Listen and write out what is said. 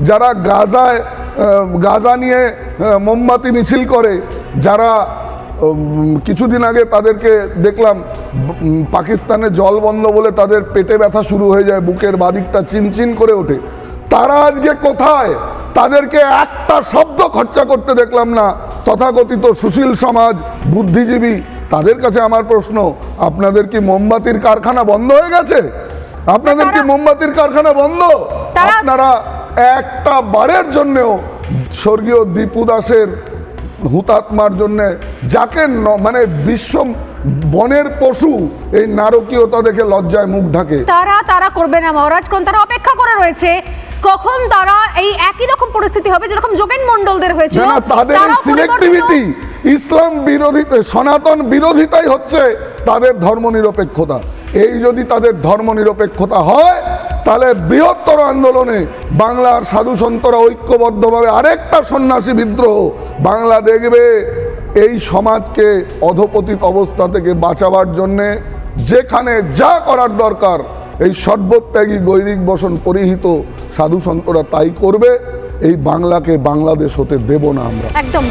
যারা গাজা নিয়ে মোমবাতি মিছিল করে, যারা কিছুদিন আগে তাদেরকে দেখলাম পাকিস্তানে জল বন্ধ বলে তাদের পেটে ব্যথা শুরু হয়ে যায়, বুকের বাদিকটা চিনচিন করে ওঠে, তারা আজকে কোথায়? তাদেরকে একটা শব্দ খরচা করতে দেখলাম না। তথাকথিত সুশীল সমাজ, বুদ্ধিজীবী, তাদের কাছে আমার প্রশ্ন, আপনাদের কি মোমবাতির কারখানা বন্ধ হয়ে গেছে? আপনাদের কি মোমবাতির কারখানা বন্ধ? আপনারা একটা বারের জন্যেও স্বর্গীয় দীপু দাসের হুতাত্মার জন্য, যাকে মানে বিশ্ব বনের পশু, এই নারকীয়তা দেখে লজ্জায় মুখ ঢাকে, তারা করবে না মহারাজ, কারণ তারা অপেক্ষা করে রয়েছে কখন তারা এই একই রকম পরিস্থিতি হবে যেরকম যোগেন মণ্ডলদের হয়েছিল। না, তাদের এই সিলেক্টিভিটি, ইসলাম বিরোধিতা, সনাতন বিরোধিতাই হচ্ছে তাদের ধর্মনিরপেক্ষতা। এই যদি তাদের ধর্মনিরপেক্ষতা হয়, তাহলে বৃহত্তর আন্দোলনে বাংলার সাধু সন্তরা ঐক্যবদ্ধভাবে আরেকটা সন্ন্যাসী বিদ্রোহ বাংলা দেখবে। এই সমাজকে অধপতিত অবস্থা থেকে বাঁচাবার জন্যে যেখানে যা করার দরকার, এই সর্বত্যাগী গৈরিক বসন পরিহিত সাধু সন্তরা তাই করবে। এই বাংলাকে বাংলাদেশ হতে দেব না আমরা। একদম।